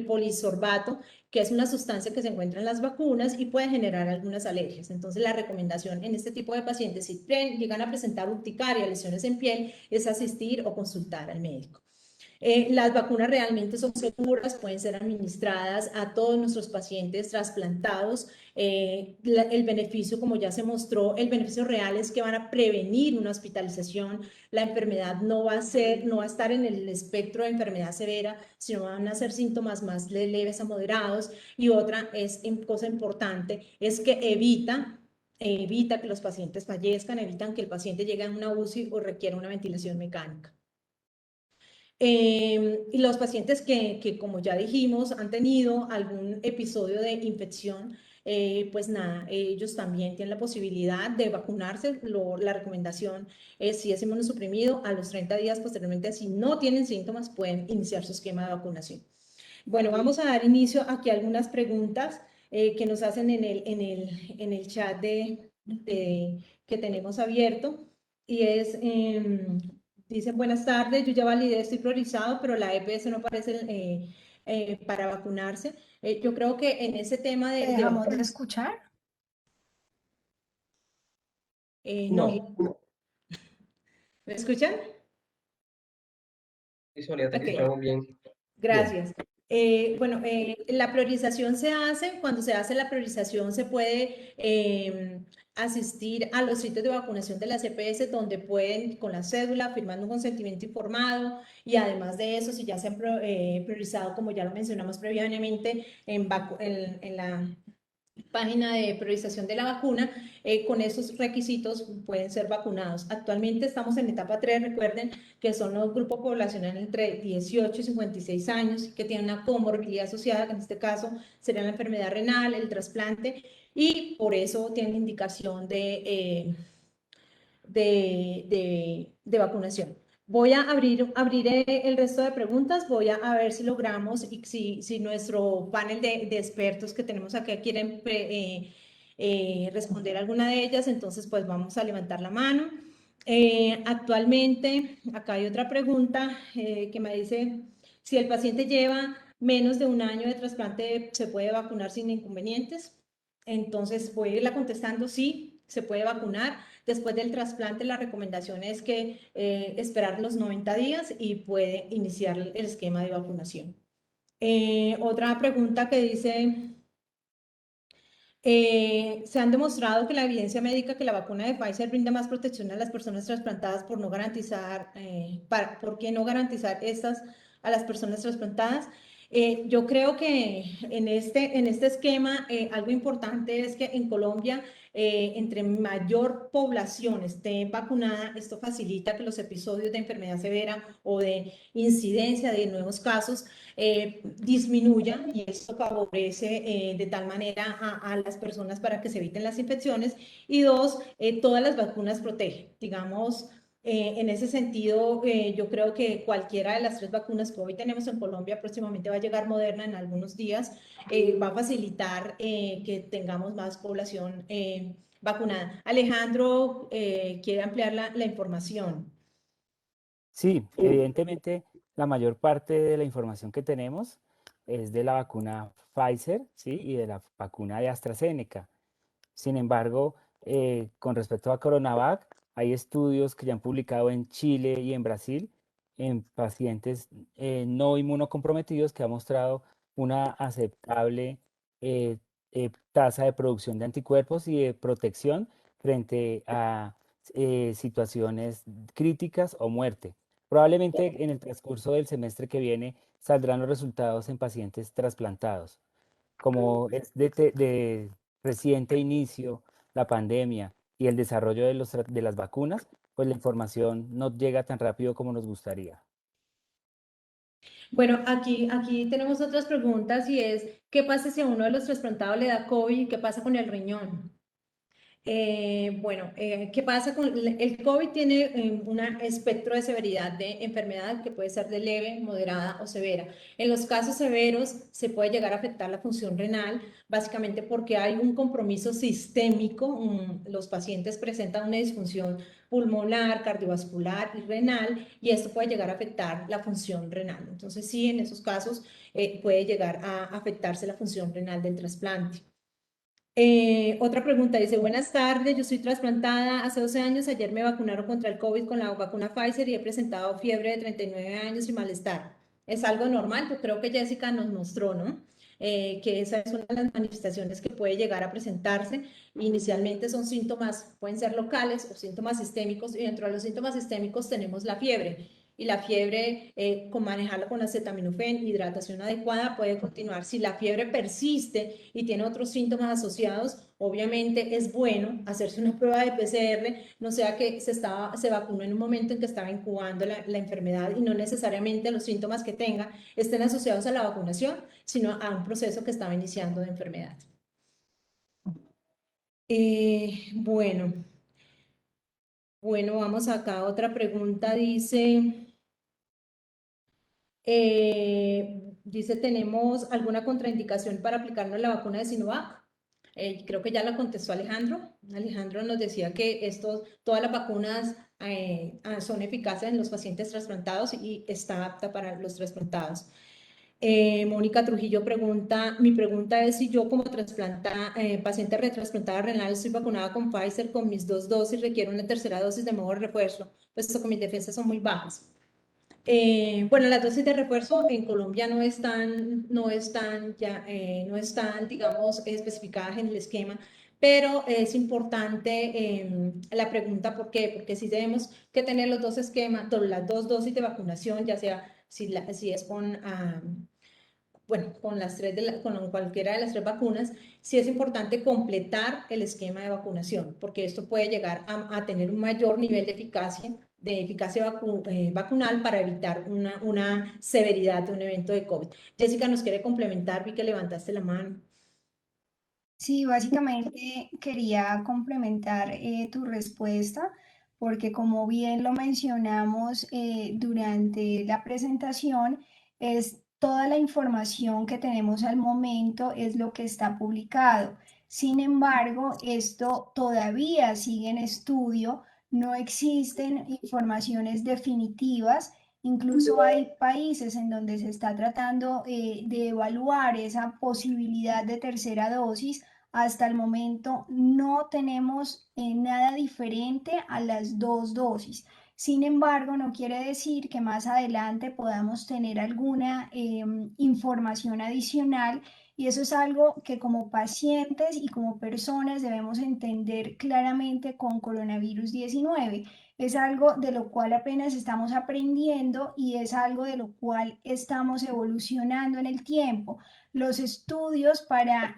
polisorbato, que es una sustancia que se encuentra en las vacunas y puede generar algunas alergias. Entonces, la recomendación en este tipo de pacientes, si llegan a presentar urticaria, lesiones en piel, es asistir o consultar al médico. Las vacunas realmente son seguras, pueden ser administradas a todos nuestros pacientes trasplantados. El beneficio, como ya se mostró, el beneficio real es que van a prevenir una hospitalización. La enfermedad no va a estar en el espectro de enfermedad severa, sino van a ser síntomas más leves a moderados. Y otra cosa importante es que evita evita que los pacientes fallezcan, evitan que el paciente llegue a una UCI o requiera una ventilación mecánica. Y los pacientes que, como ya dijimos, han tenido algún episodio de infección, pues nada, ellos también tienen la posibilidad de vacunarse. La recomendación es, si es inmunosuprimido, a los 30 días posteriormente, si no tienen síntomas, pueden iniciar su esquema de vacunación. Bueno, vamos a dar inicio aquí a algunas preguntas que nos hacen en el chat que tenemos abierto. Y es, dicen, buenas tardes, yo ya validé, estoy priorizado, pero la EPS no aparece para vacunarse. Yo creo que en ese tema ¿Te dejamos de escuchar? no. ¿Me escuchan? Sí, Sonia, te Ok. escuchamos bien. Gracias. Bueno, la priorización se hace, cuando se hace la priorización se puede asistir a los sitios de vacunación de las EPS donde pueden con la cédula, firmando un consentimiento informado, y además de eso, si ya se han priorizado, como ya lo mencionamos previamente, en la página de priorización de la vacuna, con esos requisitos pueden ser vacunados. Actualmente estamos en etapa 3, recuerden que son los grupos poblacionales entre 18 y 56 años que tienen una comorbilidad asociada, que en este caso sería la enfermedad renal, el trasplante, y por eso tienen indicación de vacunación. Voy a abrir el resto de preguntas, voy a ver si logramos y si nuestro panel de expertos que tenemos acá quieren responder alguna de ellas, entonces pues vamos a levantar la mano. Actualmente, acá hay otra pregunta que me dice, si el paciente lleva menos de un año de trasplante, ¿se puede vacunar sin inconvenientes? Entonces voy a irla contestando, sí, se puede vacunar. Después del trasplante, la recomendación es que esperar los 90 días y puede iniciar el esquema de vacunación. Otra pregunta que dice, se han demostrado que la evidencia médica que la vacuna de Pfizer brinda más protección a las personas trasplantadas por no garantizar, ¿por qué no garantizar estas a las personas trasplantadas? Yo creo que en este esquema algo importante es que en Colombia, entre mayor población esté vacunada, esto facilita que los episodios de enfermedad severa o de incidencia de nuevos casos disminuyan, y esto favorece de tal manera a las personas para que se eviten las infecciones. Y dos, todas las vacunas protegen, digamos. En ese sentido, yo creo que cualquiera de las 3 vacunas que hoy tenemos en Colombia, próximamente va a llegar Moderna en algunos días, va a facilitar que tengamos más población vacunada. Alejandro, quiere ampliar la información. Sí, evidentemente la mayor parte de la información que tenemos es de la vacuna Pfizer, ¿sí? Y de la vacuna de AstraZeneca. Sin embargo, con respecto a Coronavac, hay estudios que ya han publicado en Chile y en Brasil en pacientes no inmunocomprometidos que ha mostrado una aceptable tasa de producción de anticuerpos y de protección frente a situaciones críticas o muerte. Probablemente en el transcurso del semestre que viene saldrán los resultados en pacientes trasplantados. Como es de reciente inicio la pandemia y el desarrollo de las vacunas, pues la información no llega tan rápido como nos gustaría. Bueno, aquí tenemos otras preguntas, y es, ¿qué pasa si a uno de los trasplantados le da COVID? ¿Qué pasa con el riñón? Bueno, ¿qué pasa con el COVID? Tiene un espectro de severidad de enfermedad que puede ser de leve, moderada o severa. En los casos severos se puede llegar a afectar la función renal, básicamente porque hay un compromiso sistémico. Los pacientes presentan una disfunción pulmonar, cardiovascular y renal, y esto puede llegar a afectar la función renal. Entonces, sí, en esos casos puede llegar a afectarse la función renal del trasplante. Otra pregunta dice, buenas tardes, yo soy trasplantada hace 12 años, ayer me vacunaron contra el COVID con la vacuna Pfizer y he presentado fiebre de 39 años y malestar. ¿Es algo normal? Yo creo que Jessica nos mostró, ¿no? Que esa es una de las manifestaciones que puede llegar a presentarse. Inicialmente son síntomas, pueden ser locales o síntomas sistémicos, y dentro de los síntomas sistémicos tenemos la fiebre. y la fiebre, con manejarla con acetaminofén, hidratación adecuada, puede continuar. Si la fiebre persiste y tiene otros síntomas asociados, obviamente es bueno hacerse una prueba de PCR, no sea que se vacunó en un momento en que estaba incubando la enfermedad y no necesariamente los síntomas que tenga estén asociados a la vacunación, sino a un proceso que estaba iniciando de enfermedad. Bueno, vamos acá. Otra pregunta dice, ¿tenemos alguna contraindicación para aplicarnos la vacuna de Sinovac? Creo que ya la contestó Alejandro. Alejandro nos decía que todas las vacunas son eficaces en los pacientes trasplantados y está apta para los trasplantados. Mónica Trujillo pregunta, mi pregunta es si yo como paciente retrasplantada renal estoy vacunada con Pfizer con mis 2 dosis, requiero una tercera dosis de modo de refuerzo, puesto que mis defensas son muy bajas. Bueno, las dosis de refuerzo en Colombia no están, digamos, especificadas en el esquema, pero es importante la pregunta, ¿por qué? Porque si tenemos que tener los dos esquemas, las 2 dosis de vacunación, ya sea si es con, con cualquiera de las 3 vacunas, sí es importante completar el esquema de vacunación, porque esto puede llegar a tener un mayor nivel de eficacia vacunal para evitar una severidad de un evento de COVID. Jessica nos quiere complementar, vi que levantaste la mano. Sí, básicamente quería complementar tu respuesta, porque como bien lo mencionamos durante la presentación, es toda la información que tenemos al momento es lo que está publicado. Sin embargo, esto todavía sigue en estudio, no existen informaciones definitivas. Incluso hay países en donde se está tratando de evaluar esa posibilidad de tercera dosis. Hasta el momento no tenemos nada diferente a las 2 dosis. Sin embargo, no quiere decir que más adelante podamos tener alguna información adicional, y eso es algo que como pacientes y como personas debemos entender claramente con coronavirus 19. Es algo de lo cual apenas estamos aprendiendo y es algo de lo cual estamos evolucionando en el tiempo. Los estudios para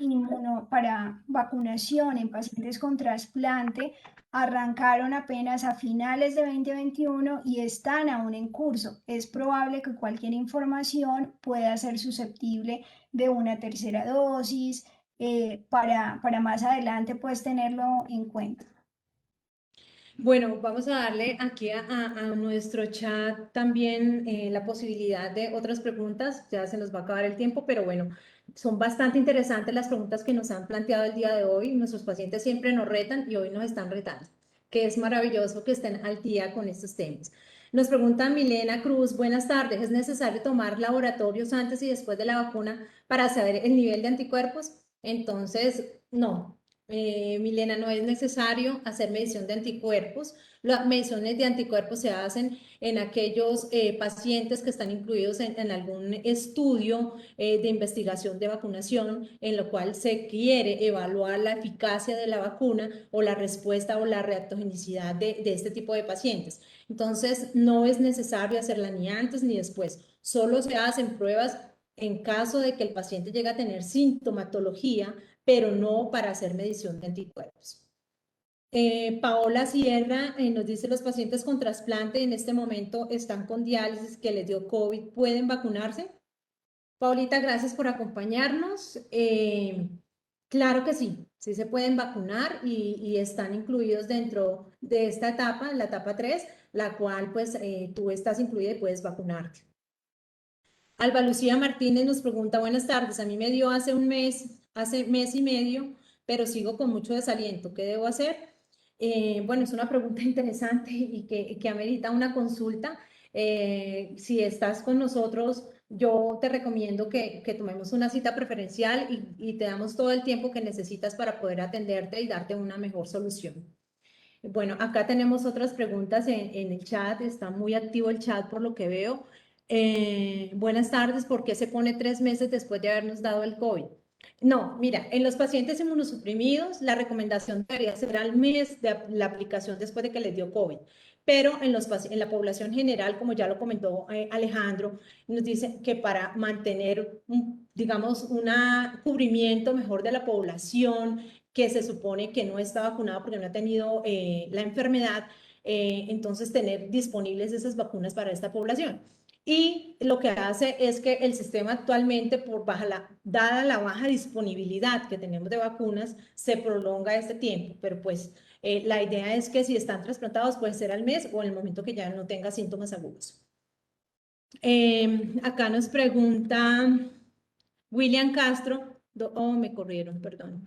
vacunación en pacientes con trasplante arrancaron apenas a finales de 2021 y están aún en curso. Es probable que cualquier información pueda ser susceptible de una tercera dosis, para más adelante pues tenerlo en cuenta. Bueno, vamos a darle aquí a nuestro chat también la posibilidad de otras preguntas. Ya se nos va a acabar el tiempo, pero bueno, son bastante interesantes las preguntas que nos han planteado el día de hoy. Nuestros pacientes siempre nos retan y hoy nos están retando, que es maravilloso que estén al día con estos temas. Nos pregunta Milena Cruz, buenas tardes, ¿es necesario tomar laboratorios antes y después de la vacuna para saber el nivel de anticuerpos? Entonces, no. Milena, no es necesario hacer medición de anticuerpos. Las mediciones de anticuerpos se hacen en aquellos pacientes que están incluidos en algún estudio de investigación de vacunación, en lo cual se quiere evaluar la eficacia de la vacuna o la respuesta o la reactogenicidad de este tipo de pacientes. Entonces, no es necesario hacerla ni antes ni después. Solo se hacen pruebas en caso de que el paciente llegue a tener sintomatología, pero no para hacer medición de anticuerpos. Paola Sierra nos dice, los pacientes con trasplante en este momento están con diálisis que les dio COVID, ¿pueden vacunarse? Paulita, gracias por acompañarnos. Claro que sí, sí se pueden vacunar y están incluidos dentro de esta etapa, la etapa 3, la cual pues tú estás incluida y puedes vacunarte. Alba Lucía Martínez nos pregunta, buenas tardes, a mí me dio hace mes y medio, pero sigo con mucho desaliento, ¿qué debo hacer? Bueno, es una pregunta interesante y que amerita una consulta. Si estás con nosotros, yo te recomiendo que tomemos una cita preferencial y te damos todo el tiempo que necesitas para poder atenderte y darte una mejor solución. Bueno, acá tenemos otras preguntas en el chat, está muy activo el chat por lo que veo. Buenas tardes, ¿por qué se pone 3 meses después de habernos dado el COVID? No, mira, en los pacientes inmunosuprimidos la recomendación debería ser al mes de la aplicación después de que les dio COVID. pero en la población general, como ya lo comentó Alejandro, nos dice que para mantener, digamos, un cubrimiento mejor de la población que se supone que no está vacunada porque no ha tenido la enfermedad, entonces tener disponibles esas vacunas para esta población. Y lo que hace es que el sistema actualmente, dada la baja disponibilidad que tenemos de vacunas, se prolonga este tiempo, pero pues la idea es que si están trasplantados puede ser al mes o en el momento que ya no tenga síntomas agudos. Acá nos pregunta William Castro, me corrieron, perdón.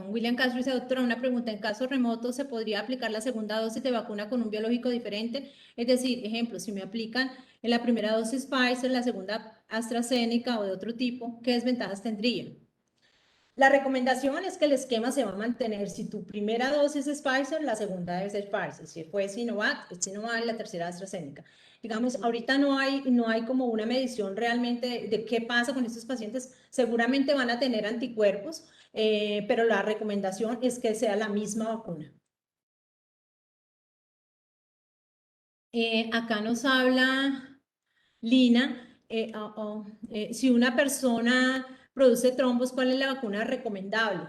William Castro dice, doctora, una pregunta, ¿en caso remoto se podría aplicar la segunda dosis de vacuna con un biológico diferente? Es decir, ejemplo, si me aplican en la primera dosis Pfizer, la segunda AstraZeneca o de otro tipo, ¿qué desventajas tendría? La recomendación es que el esquema se va a mantener. Si tu primera dosis es Pfizer, la segunda debe ser Pfizer. Si fue Sinovac, es Sinovac, la tercera AstraZeneca. Digamos, ahorita no hay como una medición realmente de qué pasa con estos pacientes. Seguramente van a tener anticuerpos, pero la recomendación es que sea la misma vacuna. Acá nos habla Lina, si una persona produce trombos, ¿cuál es la vacuna recomendable?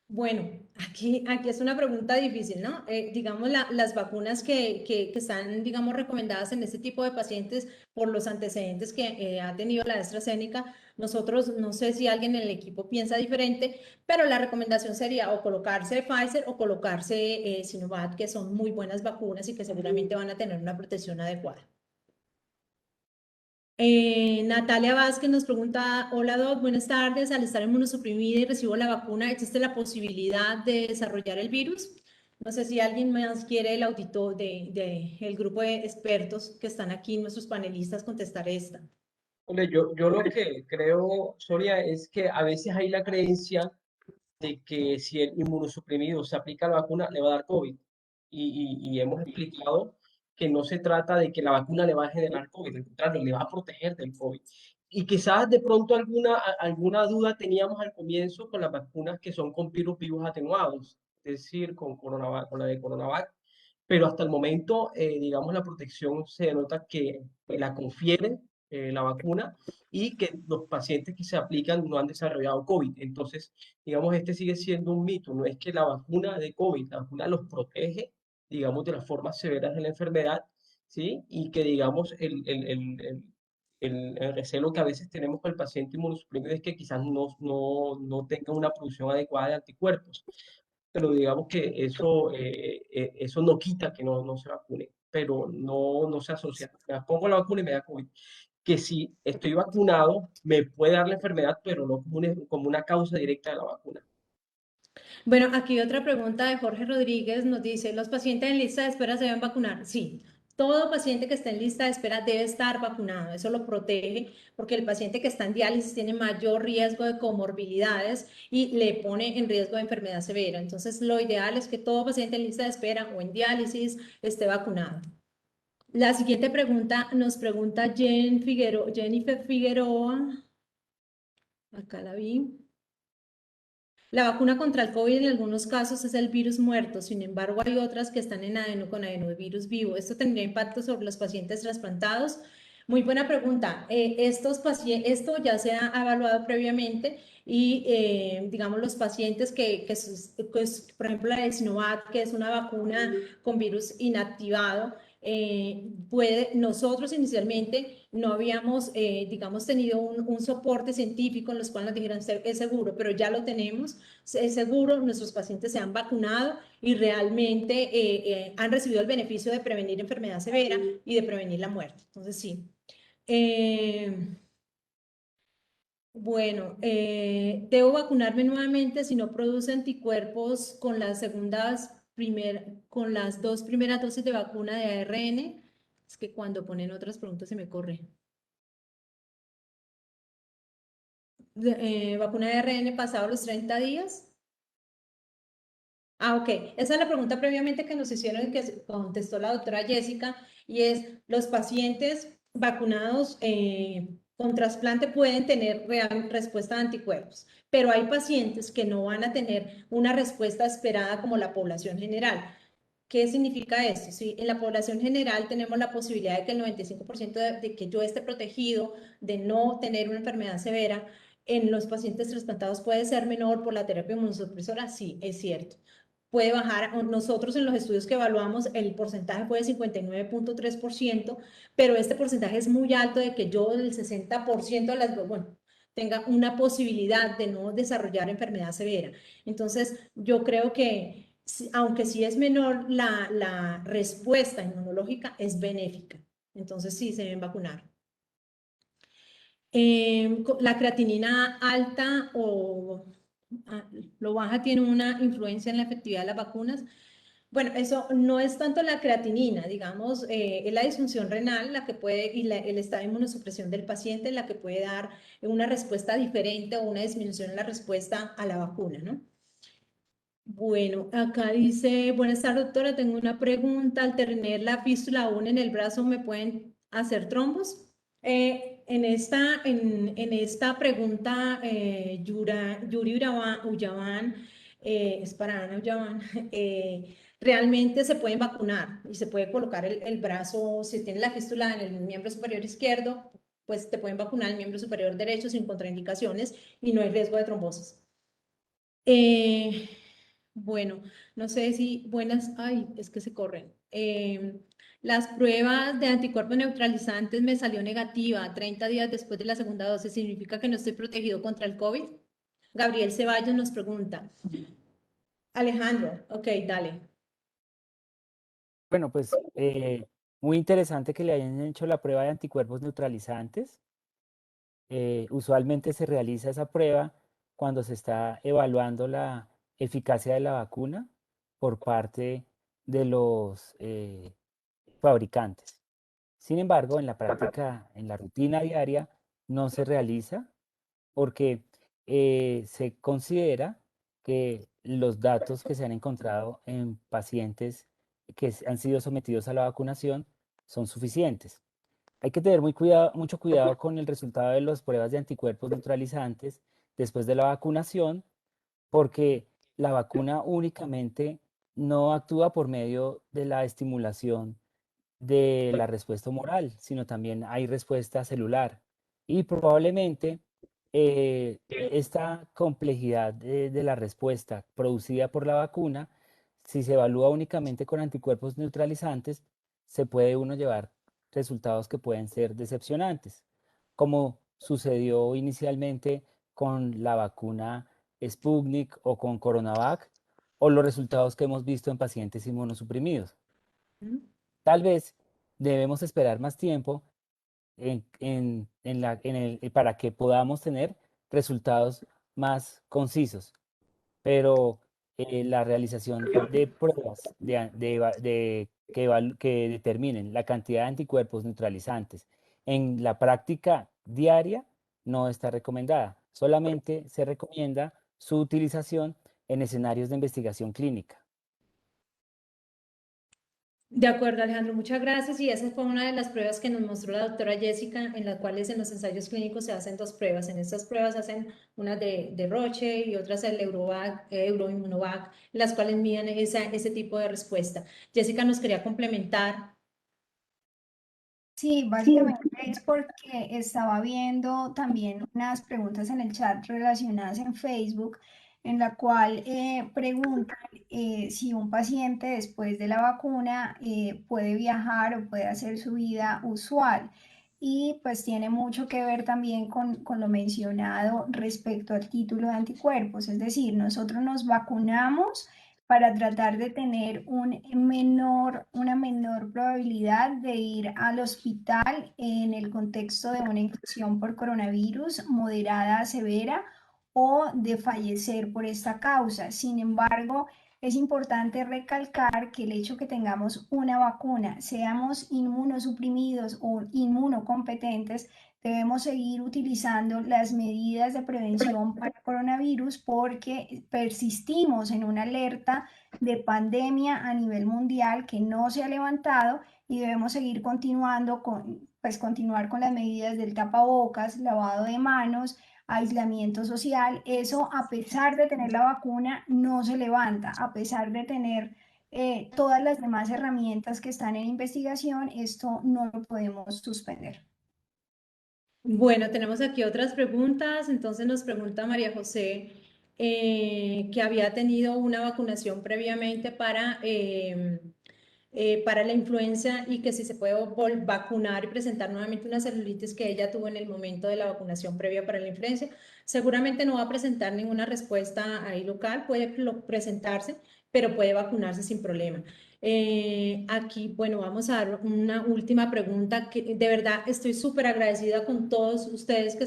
Bueno, aquí es una pregunta difícil, ¿no? Digamos, las vacunas que están, digamos, recomendadas en este tipo de pacientes por los antecedentes que ha tenido la AstraZeneca, nosotros, no sé si alguien en el equipo piensa diferente, pero la recomendación sería o colocarse Pfizer o colocarse Sinovac, que son muy buenas vacunas y que seguramente van a tener una protección adecuada. Natalia Vázquez nos pregunta, hola Doc, buenas tardes, al estar inmunosuprimida y recibo la vacuna, ¿existe la posibilidad de desarrollar el virus? No sé si alguien más quiere el auditor el grupo de expertos que están aquí, nuestros panelistas, contestar esta. Hombre, yo lo que creo, Soria, es que a veces hay la creencia de que si el inmunosuprimido se aplica la vacuna, le va a dar COVID. Y hemos explicado que no se trata de que la vacuna le va a generar COVID, al contrario, le va a proteger del COVID. Y quizás de pronto alguna duda teníamos al comienzo con las vacunas que son con virus vivos atenuados, es decir, con la de Coronavac, pero hasta el momento, digamos, la protección se denota que la confiere la vacuna y que los pacientes que se aplican no han desarrollado COVID. Entonces, digamos, este sigue siendo un mito. No es que la vacuna de COVID, la vacuna los protege, digamos, de las formas severas de la enfermedad, ¿sí? Y que, digamos, el recelo que a veces tenemos con el paciente inmunosuprimido es que quizás no tenga una producción adecuada de anticuerpos. Pero digamos que eso no quita que no se vacune, pero no se asocia. Me pongo la vacuna y me da COVID. Que si estoy vacunado, me puede dar la enfermedad, pero no como una causa directa de la vacuna. Bueno, aquí otra pregunta de Jorge Rodríguez nos dice, ¿los pacientes en lista de espera se deben vacunar? Sí, todo paciente que está en lista de espera debe estar vacunado, eso lo protege porque el paciente que está en diálisis tiene mayor riesgo de comorbilidades y le pone en riesgo de enfermedad severa. Entonces, lo ideal es que todo paciente en lista de espera o en diálisis esté vacunado. La siguiente pregunta nos pregunta Jennifer Figueroa, acá la vi. La vacuna contra el COVID en algunos casos es el virus muerto, sin embargo hay otras que están con adenovirus vivo. ¿Esto tendría impacto sobre los pacientes trasplantados? Muy buena pregunta. Esto ya se ha evaluado previamente y digamos los pacientes por ejemplo la de Sinovac, que es una vacuna con virus inactivado, nosotros inicialmente no habíamos, digamos, tenido un soporte científico en los cuales nos dijeran es seguro, pero ya lo tenemos, es seguro, nuestros pacientes se han vacunado y realmente han recibido el beneficio de prevenir enfermedad severa y de prevenir la muerte. Entonces, sí. Bueno, ¿debo vacunarme nuevamente si no produce anticuerpos con las dos primeras dosis de vacuna de ARN? Es que cuando ponen otras preguntas se me corre. ¿Vacuna de ARN pasado los 30 días? Ok. Esa es la pregunta previamente que nos hicieron y que contestó la doctora Jessica, y es, ¿los pacientes vacunados con trasplante pueden tener real respuesta de anticuerpos? Pero hay pacientes que no van a tener una respuesta esperada como la población general. ¿Qué significa esto? Si en la población general tenemos la posibilidad de que el 95% de que yo esté protegido de no tener una enfermedad severa, en los pacientes trasplantados puede ser menor por la terapia inmunosupresora, sí, es cierto. Puede bajar, nosotros en los estudios que evaluamos el porcentaje fue de 59.3%, pero este porcentaje es muy alto de que yo el 60% de las, bueno, tenga una posibilidad de no desarrollar enfermedad severa. Entonces, yo creo que aunque sí es menor, la respuesta inmunológica es benéfica. Entonces, sí, se deben vacunar. La creatinina alta o lo baja tiene una influencia en la efectividad de las vacunas. Bueno, eso no es tanto la creatinina, digamos, es la disfunción renal la que puede, y el estado de inmunosupresión del paciente la que puede dar una respuesta diferente o una disminución en la respuesta a la vacuna, ¿no? Bueno, acá dice, buenas tardes, doctora, tengo una pregunta. Al tener la fístula aún en el brazo, ¿me pueden hacer trombos? En esta pregunta, Yuri Ullavan, es para Ana Ullavan, realmente se pueden vacunar y se puede colocar el brazo, si tiene la fístula en el miembro superior izquierdo, pues te pueden vacunar el miembro superior derecho sin contraindicaciones y no hay riesgo de trombosis. Bueno, no sé si buenas, ay, es que se corren. Las pruebas de anticuerpos neutralizantes me salió negativa 30 días después de la segunda dosis. ¿Significa que no estoy protegido contra el COVID? Gabriel Ceballos nos pregunta. Alejandro, ok, dale. Bueno, pues muy interesante que le hayan hecho la prueba de anticuerpos neutralizantes. Usualmente se realiza esa prueba cuando se está evaluando la eficacia de la vacuna por parte de los fabricantes. Sin embargo, en la práctica, en la rutina diaria, no se realiza porque se considera que los datos que se han encontrado en pacientes que han sido sometidos a la vacunación son suficientes. Hay que tener mucho cuidado con el resultado de las pruebas de anticuerpos neutralizantes después de la vacunación, porque la vacuna únicamente no actúa por medio de la estimulación de la respuesta humoral, sino también hay respuesta celular. Y probablemente esta complejidad de la respuesta producida por la vacuna, si se evalúa únicamente con anticuerpos neutralizantes, se puede uno llevar resultados que pueden ser decepcionantes, como sucedió inicialmente con la vacuna Sputnik o con Coronavac, o los resultados que hemos visto en pacientes inmunosuprimidos. Tal vez debemos esperar más tiempo para que podamos tener resultados más concisos, pero la realización de pruebas que determinen la cantidad de anticuerpos neutralizantes en la práctica diaria no está recomendada. Solamente se recomienda su utilización en escenarios de investigación clínica. De acuerdo, Alejandro, muchas gracias. Y esa fue una de las pruebas que nos mostró la doctora Jessica, en las cuales en los ensayos clínicos se hacen dos pruebas. En estas pruebas hacen una de Roche y otras el Euroimmunovac, las cuales miden ese tipo de respuesta. Jessica nos quería complementar. Sí, básicamente es porque estaba viendo también unas preguntas en el chat relacionadas en Facebook, en la cual preguntan si un paciente después de la vacuna puede viajar o puede hacer su vida usual. Y pues tiene mucho que ver también con lo mencionado respecto al título de anticuerpos, es decir, nosotros nos vacunamos para tratar de tener una menor probabilidad de ir al hospital en el contexto de una infección por coronavirus moderada a severa o de fallecer por esta causa. Sin embargo, es importante recalcar que el hecho que tengamos una vacuna, seamos inmunosuprimidos o inmunocompetentes, debemos seguir utilizando las medidas de prevención para coronavirus porque persistimos en una alerta de pandemia a nivel mundial que no se ha levantado y debemos seguir continuar con las medidas del tapabocas, lavado de manos, aislamiento social. Eso, a pesar de tener la vacuna, no se levanta, a pesar de tener todas las demás herramientas que están en investigación, esto no lo podemos suspender. Bueno, tenemos aquí otras preguntas. Entonces nos pregunta María José que había tenido una vacunación previamente para la influenza y que si se puede vacunar y presentar nuevamente una celulitis que ella tuvo en el momento de la vacunación previa para la influenza. Seguramente no va a presentar ninguna respuesta ahí local, puede presentarse, pero puede vacunarse sin problema. Aquí, bueno, vamos a dar una última pregunta que de verdad estoy súper agradecida con todos ustedes que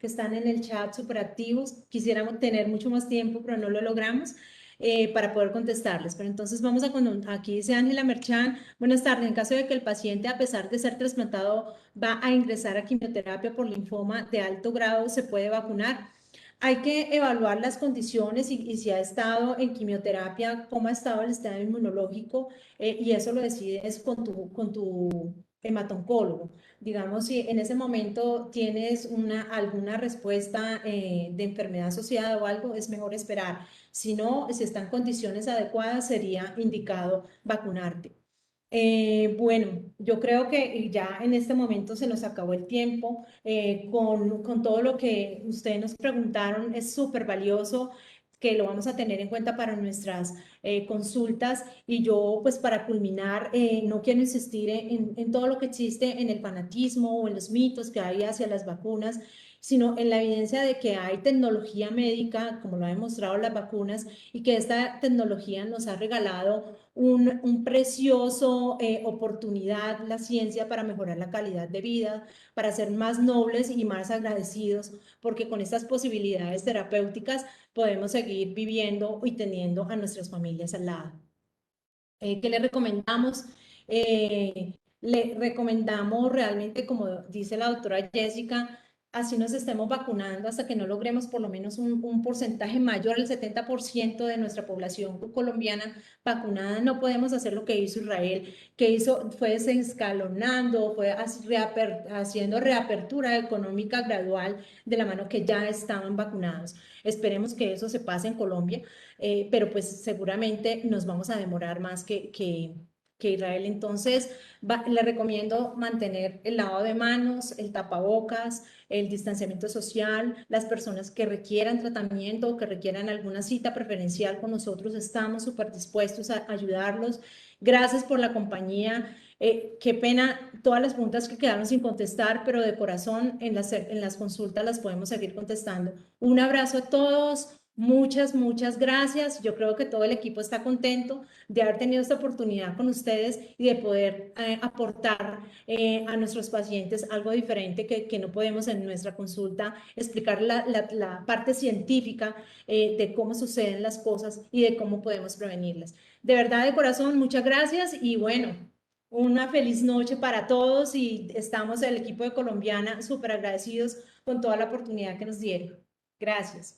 están en el chat, súper activos. Quisiéramos tener mucho más tiempo, pero no lo logramos. Para poder contestarles. Pero entonces vamos aquí dice Ángela Merchán, buenas tardes, en caso de que el paciente a pesar de ser trasplantado va a ingresar a quimioterapia por linfoma de alto grado, ¿se puede vacunar? Hay que evaluar las condiciones y si ha estado en quimioterapia, cómo ha estado el estado inmunológico y eso lo decides con tu hematoncólogo. Digamos, si en ese momento tienes alguna respuesta de enfermedad asociada o algo, es mejor esperar. Si no, si está en condiciones adecuadas, sería indicado vacunarte. Bueno, yo creo que ya en este momento se nos acabó el tiempo. Con todo lo que ustedes nos preguntaron, es súper valioso que lo vamos a tener en cuenta para nuestras consultas. Y yo, pues para culminar, no quiero insistir en todo lo que existe en el fanatismo o en los mitos que hay hacia las vacunas, sino en la evidencia de que hay tecnología médica, como lo han demostrado las vacunas, y que esta tecnología nos ha regalado un precioso oportunidad, la ciencia, para mejorar la calidad de vida, para ser más nobles y más agradecidos, porque con estas posibilidades terapéuticas podemos seguir viviendo y teniendo a nuestras familias al lado. ¿Qué le recomendamos? Le recomendamos realmente, como dice la doctora Jessica, así nos estemos vacunando hasta que no logremos por lo menos un porcentaje mayor al 70% de nuestra población colombiana vacunada. No podemos hacer lo que hizo Israel, fue desescalonando, fue haciendo reapertura económica gradual de la mano que ya estaban vacunados. Esperemos que eso se pase en Colombia. Pero pues seguramente nos vamos a demorar más que Israel. Entonces, le recomiendo mantener el lavado de manos, el tapabocas, el distanciamiento social. Las personas que requieran tratamiento o que requieran alguna cita preferencial con nosotros, estamos súper dispuestos a ayudarlos. Gracias por la compañía. Qué pena todas las preguntas que quedaron sin contestar, pero de corazón en las consultas las podemos seguir contestando. Un abrazo a todos. Muchas, muchas gracias. Yo creo que todo el equipo está contento de haber tenido esta oportunidad con ustedes y de poder aportar a nuestros pacientes algo diferente que no podemos en nuestra consulta, explicar la parte científica de cómo suceden las cosas y de cómo podemos prevenirlas. De verdad, de corazón, muchas gracias y bueno, una feliz noche para todos y estamos el equipo de Colombiana súper agradecidos con toda la oportunidad que nos dieron. Gracias.